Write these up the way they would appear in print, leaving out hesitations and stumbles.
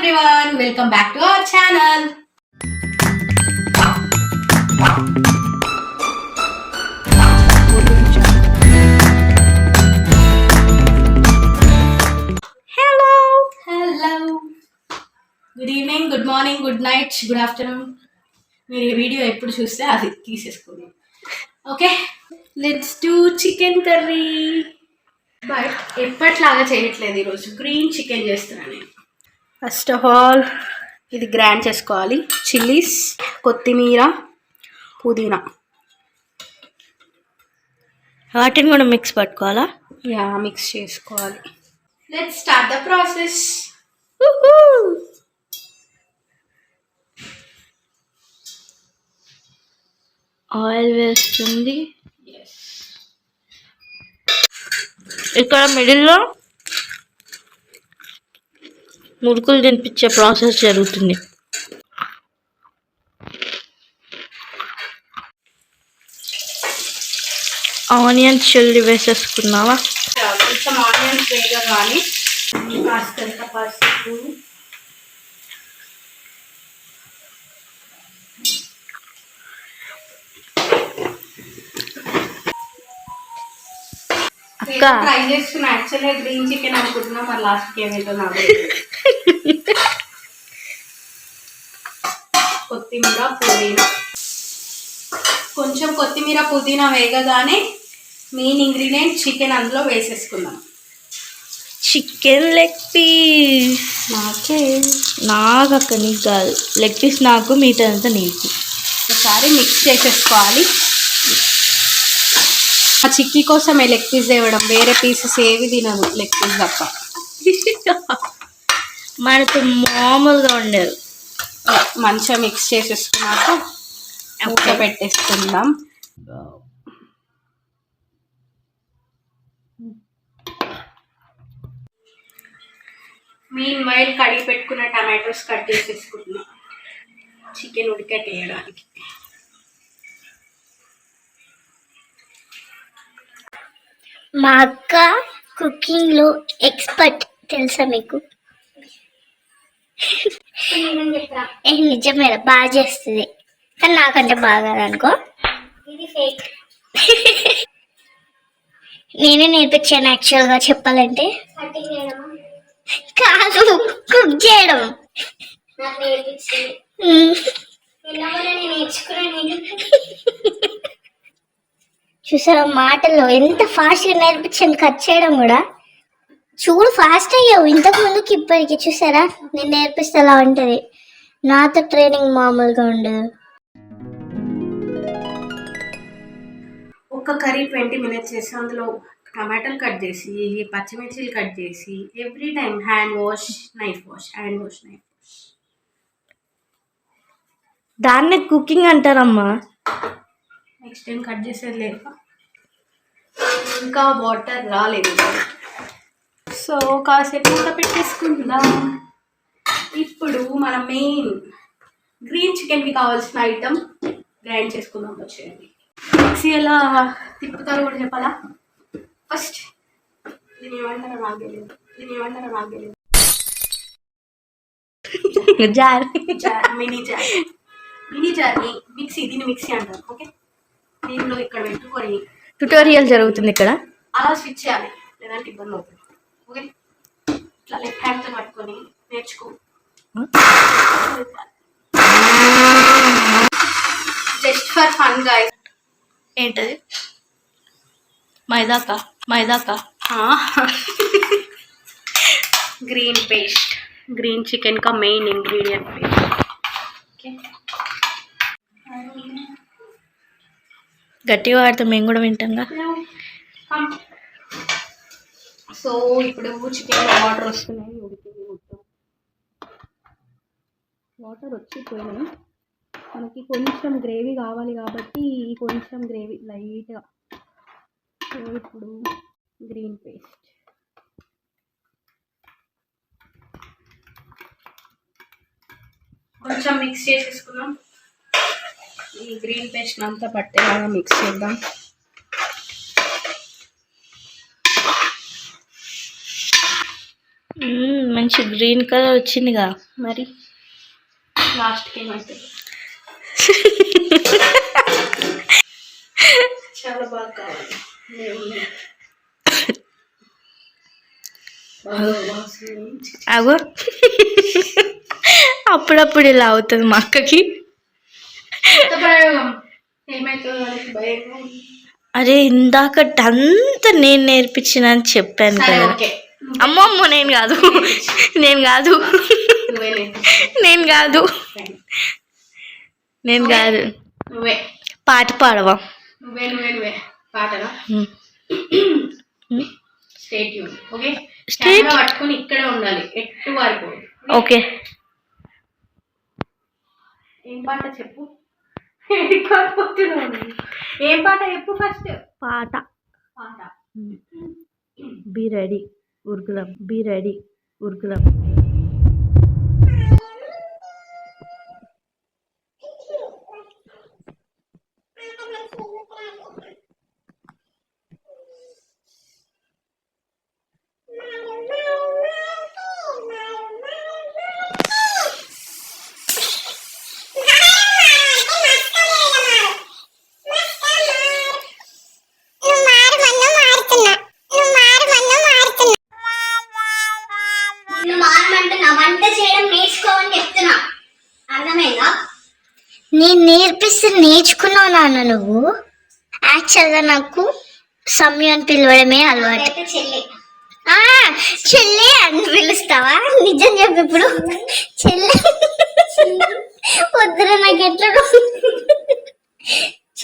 everyone, welcome back to our channel. Hello. Good evening, good morning, good night, good afternoon. మీరు ఈ video ఎప్పుడు చూస్తే అది తీసేసుకోండి. Okay, let's do chicken curry. But ఎప్పట్లాగా చేయట్లేదు, ఈరోజు గ్రీన్ చికెన్ చేస్తున్నాను నేను. ఫస్ట్ ఆఫ్ ఆల్ ఇది గ్రైండ్ చేసుకోవాలి. చిల్లీస్, కొత్తిమీర, పుదీనా వాటిని కూడా మిక్స్ పట్టుకోవాలా? యా, మిక్స్ చేసుకోవాలి. Let's start the process. Oil వేస్తుంది. ఇక్కడ మిడిల్లో మురుకులు తినిపించే ప్రాసెస్ జరుగుతుంది. ఆనియన్ చిల్లీ వేసేసుకున్నావా? కొంచెం ఆనియన్స్ వేయగానే కాస్తంత పసుపు, ట్రై చేస్తున్నా. యాక్చువల్లీ గ్రీన్ చికెన్ అనుకుంటున్నా, మరి లాస్ట్కి ఏమైతే నాకు. కొత్తిమీర, పుదీనా, కొంచెం కొత్తిమీర పుదీనా వేగగానే మెయిన్ ఇంగ్రీడియంట్ చికెన్ అందులో వేసేసుకుందాం. చికెన్ లెగ్ పీస్ నాకు అక్క, నీకు కాదు. లెగ్ పీస్ నాకు, మిగతాదంతా నీకు. ఒకసారి మిక్స్ చేసేసుకోవాలి. ఆ చిక్కీ కోసమే లెగ్ పీస్ తేవడం, వేరే పీసెస్ ఏవి తినదు, లెగ్ పీస్ తప్ప. మనకు మామూలుగా ఉండేది. మంచిగా మిక్స్ చేసేసుకున్నాక మూత పెట్టేసుకుందాం. మీన్ వైల్ కడిగి పెట్టుకున్న టమాటోస్ కట్ చేసేసుకుంటున్నాం చికెన్ ఉడికేయడానికి. మా అక్క కుకింగ్లో ఎక్స్పర్ట్, తెలుసా మీకు? నిజమేనా, బాగా చేస్తుంది. కానీ నాకంటే బాగా అనుకో. నేనే నేర్పించాను యాక్చువల్గా చెప్పాలంటే. కాదు, కుక్ చేయడం చూసారా, మాటల్లో ఎంత ఫాస్ట్గా నేర్పించాను. కట్ చేయడం కూడా చూడు, ఫాస్ట్ అయ్యావు ఇంతకు ముందుకి ఇప్పటికి. చూసారా, నేను నేర్పిస్తే అలా ఉంటుంది. నాతో ట్రైనింగ్ మామూలుగా ఉండదు. ఒక కర్రీ 20 minutes చేసి అందులో టమాటాలు కట్ చేసి, పచ్చిమిర్చిలు కట్ చేసి, every time hand wash, knife wash, hand wash, knife wash. దాన్నే కుకింగ్ అంటారమ్మా. నెక్స్ట్ టైం కట్ చేసేది లేదు, ఇంకా వాటర్ రాలేదు. సో కాసేపు మూత పెట్టేసుకుందాం. ఇప్పుడు మన మెయిన్ గ్రీన్ చికెన్కి కావాల్సిన ఐటమ్ గ్రైండ్ చేసుకుందాం. వచ్చేయండి. మిక్సీ ఎలా తిప్పుతారో కూడా చెప్పాలా? ఫస్ట్ దీని ఏమంటారో నాకు తెలియదు. మినీ జార్ని మిక్సీ, దీన్ని మిక్సీ అంటారు. ఓకే, దీనిలో ఇక్కడ పెట్టుకొని ట్యుటోరియల్ జరుగుతుంది ఇక్కడ. అలా స్విచ్ చేయాలి, లేదంటే ఇబ్బంది అవుతుంది. ఓకే, ఇట్లా లెఫ్ట్ హ్యాండ్తో పట్టుకొని నేర్చుకో. Just for fun guys. ఏంటది? మైదాకా గ్రీన్ పేస్ట్, గ్రీన్ చికెన్ का మెయిన్ ఇంగ్రీడియంట్ పేస్ట్. ఓకే, గట్టిగా వాడితే మేము కూడా వింటాంగా. సో ఇప్పుడు చికెన్ వాటర్ వస్తున్నాయి, ఉడికింది మొత్తం. వాటర్ వచ్చిపోయినాయి. మనకి కొంచెం గ్రేవీ కావాలి కాబట్టి కొంచెం గ్రేవీ లైట్గా. సో ఇప్పుడు గ్రీన్ పేస్ట్, కొంచెం మిక్స్ చేసేసుకుందాం. ఈ గ్రీన్ పేస్ట్ అంతా పట్టేలాగా మిక్స్ చేద్దాం. మంచి గ్రీన్ కలర్ వచ్చిందిగా మరి. లాస్ట్కి ఏమవుతుంది? చాలా బాగా కావాలి. అగో అప్పుడప్పుడు ఇలా అవుతుంది మా అక్కకి. ఏమవుతుందో వాళ్ళకి భయం. అరే ఇందాకటంతా నేను నేర్పించిన అని చెప్పాను సరే కదా. ఓకే. అమ్మో అమ్మో నేను కాదు నేను కాదు నువ్వే నేర్పించు. నేను కాదు నేను కాదు. నువ్వే పాట పాడవా? నువ్వే నువ్వే నువ్వే పాటనా? State tune. ఓకే. కెమెరా పట్టుకొని ఇక్కడే ఉండాలి, ఎట్టు వారిపోదు. ఓకే. ఏం పాట చెప్పు. ఏం పాట చెప్పు ఫస్ట్. పాట. పాట. బి రెడీ ఉరుకులం, బి రెడీ ఉరుకులం. వంట చేయడం నేర్చుకోమని చెప్తున్నా, అర్థమైందా? నేను నేర్పిస్తే నేర్చుకున్నావు నాన్న నువ్వు. యాక్చువల్గా నాకు సమ్యు అని పిలవడమే అలవాటు. చెల్లి అని పిలుస్తావా? నిజం చెప్పు ఇప్పుడు. చెల్లి వద్దురా, నాకు ఎట్లా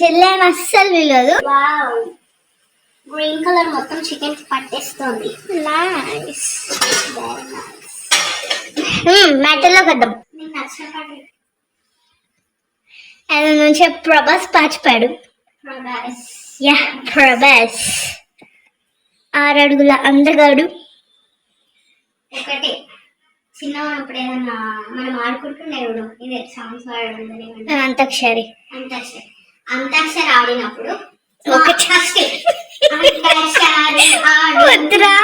చెల్లి అని అస్సలు పిలవదు. గ్రీన్ కలర్ మొత్తం చికెన్ పట్టేస్తుంది. మ్యాటర్లోకి వద్దాం. ఆయన నుంచి ప్రభాస్ పాచిపాడు. యా ప్రభాస్ 6 అడుగుల అందగాడు. ఒకటి చిన్న ఉన్నప్పుడు ఏదన్నా మనం ఆడుకుంటున్నాడు, ఇదే సాంగ్స్ ఆడడం, అంతాక్షరి అంతాక్షరి ఆడినప్పుడు ఒకటి వద్దురా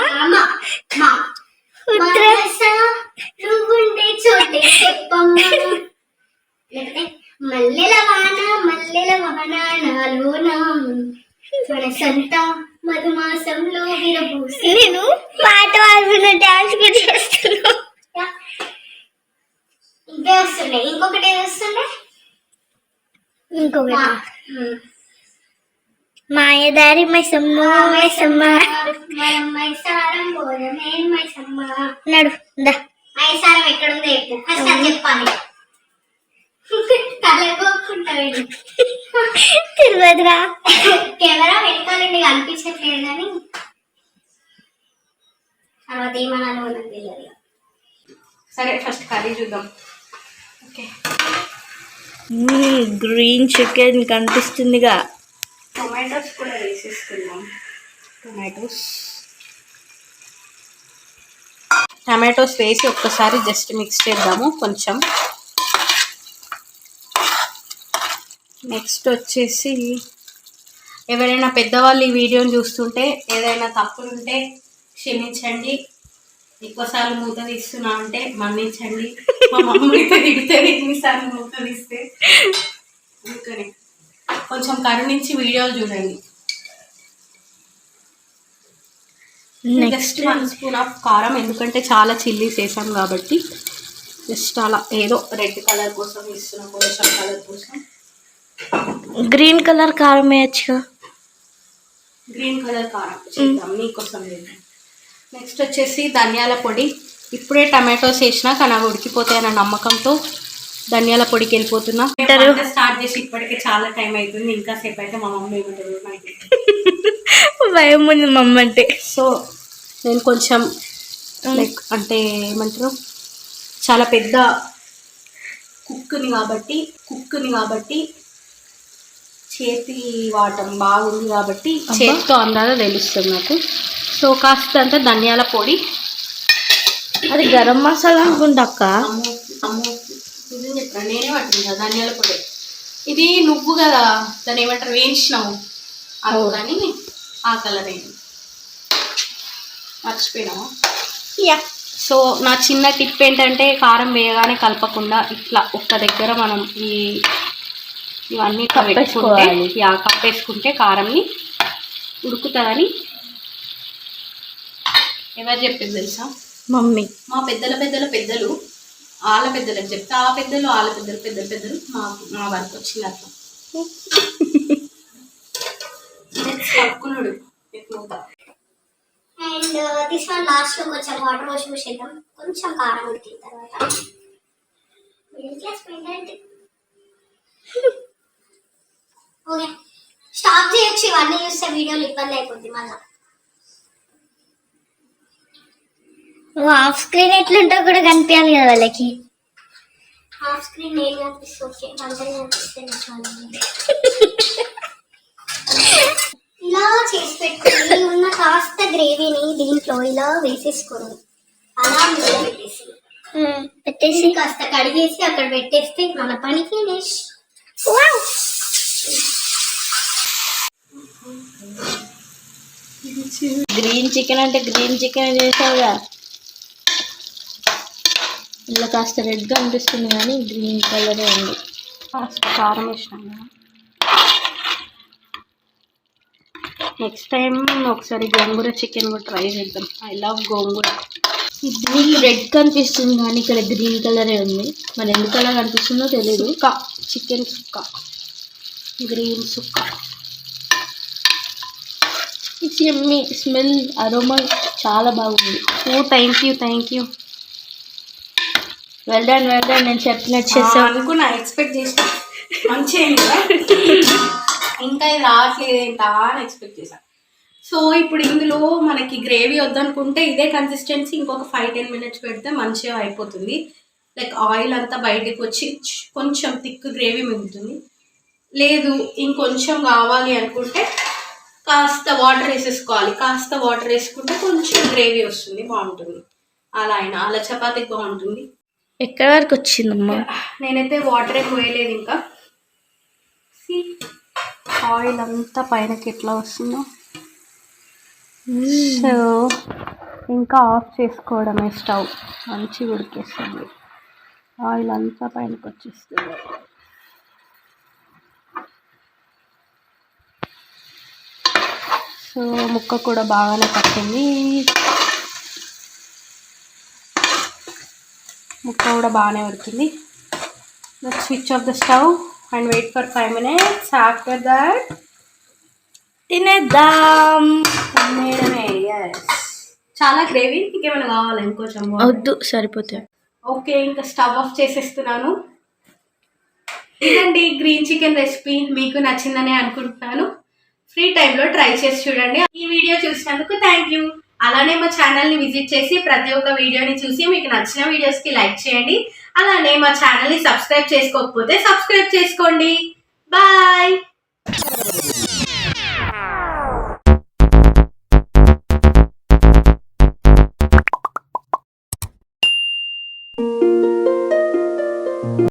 నువ్వుండే చోటే చెప్పమ్మా, లేకపోతే మల్లెల వాన నాలోనా మనసంత మధుమాసంలో విరబూసి. నేను పాట పాడుతున్న డాన్స్ కూడా చేస్తున్నా. ఇవే వస్తున్నాయి. ఇంకొకటి ఏది వస్తుండే? ఇంకొకటి మాయదారి మైసమ్మ మైసమ్మ నడు మైసారం ఎక్కడుందో చెప్పు ఫస్ట్, అది చెప్పాలి. తెలియదురా, కెమెరా వెనకాలండి కనిపించట్లేదు కానీ తర్వాత ఏమనాలో నాకు తెలియదు. సరే ఫస్ట్ కర్రీ చూద్దాం. ఓకే. గ్రీన్ చికెన్ కనిపిస్తుందిగా. టొమాటోస్ కూడా వేసేసుకుందాం. టమాటోస్ వేసి ఒక్కసారి జస్ట్ మిక్స్ చేద్దాము కొంచెం. నెక్స్ట్ వచ్చేసి ఎవరైనా పెద్దవాళ్ళు ఈ వీడియోని చూస్తుంటే ఏదైనా తప్పులుంటే క్షమించండి. ఎక్కువసార్లు మూత తీస్తున్నా అంటే మన్నించండి. మా మమ్మీతో తిడితే ఎన్నిసార్లు మూత తీస్తే. అందుకని కొంచెం కరుణించి వీడియోలు చూడండి. నెక్స్ట్ 1 స్పూన్ ఆఫ్ కారం, ఎందుకంటే చాలా చిల్లీస్ వేసాం కాబట్టి జస్ట్ అలా ఏదో రెడ్ కలర్ కోసం వేస్తున్నాం, కొంచెం కలర్ కోసం. గ్రీన్ కలర్ కారం వేయచ్చుగా. గ్రీన్ కలర్ కారం చేద్దాం, నీకోసం చేద్దాం. నెక్స్ట్ వచ్చేసి ధనియాల పొడి. ఇప్పుడే టమాటోస్ వేసినా కానీ అవి ఉడికిపోతాయన్న నమ్మకంతో ధనియాల పొడికి వెళ్ళిపోతున్నా. స్టార్ట్ చేసి ఇప్పటికే చాలా టైం అవుతుంది, ఇంకా సేపు అయితే మా మమ్మీ ఏమంటారు నాకు భయం ఉంది మమ్మ అంటే. సో నేను కొంచెం లైక్ అంటే ఏమంటారు, చాలా పెద్ద కుక్ని కాబట్టి చేతి వాటం బాగుంది కాబట్టి చేతితో అందాలో తెలుస్తుంది నాకు. సో కాస్తంత ధనియాల పొడి. అది గరం మసాలా అనుకుంటా అక్క. నేనే పట్టింది ధనియాల పొడి. ఇది నువ్వు కదా దాన్ని ఏమంటారు వేయించినావు, అది కానీ ఆ కలర్ అయింది. మర్చిపోయినావా? యా సో నా చిన్న టిప్ ఏంటంటే కారం వేయగానే కలపకుండా ఇట్లా ఒక్క దగ్గర మనం ఇవన్నీ పెట్టుకుంటే కప్పేసుకుంటే కారంని ఉడుకుతుందని ఎవరు చెప్పింది తెలుసా? మమ్మీ. మా పెద్దలు వాళ్ళ పెద్దలకు చెప్తే ఆ పెద్దలు వాళ్ళ పెద్దలు మా వరకు వచ్చింది అట్లా కలుపుకున్నాడు ఎక్కువగా. అండ్ దిస్ వన్ లాస్ట్లో కొంచెం వాటర్ పోసి మూసేద్దాం, కొంచెం కారం ఉడికిన తర్వాత. ఓకే, స్టాప్ చేయొచ్చు. ఇవన్నీ చూస్తే వీడియోలు ఇబ్బంది అయిపోద్ది మళ్ళీ. హాఫ్ స్క్రీన్ ఎట్లుంటో కూడా కనిపించాలి కదా వాళ్ళకి. హాఫ్ స్క్రీన్ నేను కనిపిస్తే ఓకే, అందరూ కనిపిస్తే ఇలా చేసి పెట్టుకుని ఉన్న కాస్త గ్రేవీని దీంట్లో ఇలా వేసేసుకొని అలా పెట్టేసి కాస్త కడిగేసి అక్కడ పెట్టేస్తే మన పని ఫినిష్. గ్రీన్ చికెన్ అంటే గ్రీన్ చికెన్ చేసావుగా, ఇలా కాస్త రెడ్గా అనిపిస్తుంది కానీ గ్రీన్ కలరే ఉంది. కారం వేసినాం కదా. నెక్స్ట్ టైం ఒకసారి గోంగూర చికెన్ కూడా ట్రై చేద్దాం. ఐ లవ్ గోంగూర. ఇది రెడ్ కనిపిస్తుంది కానీ ఇక్కడ గ్రీన్ కలరే ఉంది. మరి ఎందుకు అలా కనిపిస్తుందో తెలియదు. చికెన్ సుక్క, గ్రీన్ సుక్క. ఇట్స్ యమ్మీ, స్మెల్ అరోమా చాలా బాగుంది. ఓ థ్యాంక్ యూ. Well done. నేను చెప్పినట్టు చేసాను అనుకున్నా, ఎక్స్పెక్ట్ చేసిన మంచిగా ఇంకా ఇది రావట్లేదు ఏంటా అని ఎక్స్పెక్ట్ చేశాను. సో ఇప్పుడు ఇందులో మనకి గ్రేవీ వద్దనుకుంటే ఇదే కన్సిస్టెన్సీ ఇంకొక 5-10 మినిట్స్ పెడితే మంచిగా అయిపోతుంది. లైక్ ఆయిల్ అంతా బయటకు వచ్చి కొంచెం థిక్ గ్రేవీ మిగులుతుంది. లేదు ఇంకొంచెం కావాలి అనుకుంటే కాస్త వాటర్ వేసేసుకోవాలి. కాస్త వాటర్ వేసుకుంటే కొంచెం గ్రేవీ వస్తుంది, బాగుంటుంది. అలా చపాతీకి బాగుంటుంది. ఎక్కడి వరకు వచ్చిందమ్మా? నేనైతే వాటరే పోయలేదు ఇంకా. ఆయిల్ అంతా పైనకి ఎట్లా వస్తుందో. సో ఇంకా ఆఫ్ చేసుకోవడమే స్టవ్. మంచిగా ఉడికేస్తుంది, ఆయిల్ అంతా పైనకి వచ్చేస్తుంది. సో ముక్క కూడా బాగానే పట్టింది. ముక్క కూడా బాగానే ఉడికింది. Let's switch off the stove and wait for 5 minutes. After that తినేద్దాం. yes. చాలా గ్రేవీ. ఇంకేమైనా కావాలా? ఇంకొంచెం వద్దు, సరిపోతాయి. ఓకే, ఇంకా స్టవ్ ఆఫ్ చేసేస్తున్నాను. ఇదండి గ్రీన్ చికెన్ రెసిపీ. మీకు నచ్చిందనే అనుకుంటున్నాను. ఫ్రీ టైంలో ట్రై చేసి చూడండి. ఈ వీడియో చూసినందుకు థ్యాంక్ యూ. అలానే మా ఛానల్ని విజిట్ చేసి ప్రతి ఒక్క వీడియోని చూసి మీకు నచ్చిన వీడియోస్కి లైక్ చేయండి. అలానే మా ఛానల్ని సబ్స్క్రైబ్ చేసుకోకపోతే సబ్స్క్రైబ్ చేసుకోండి. బాయ్.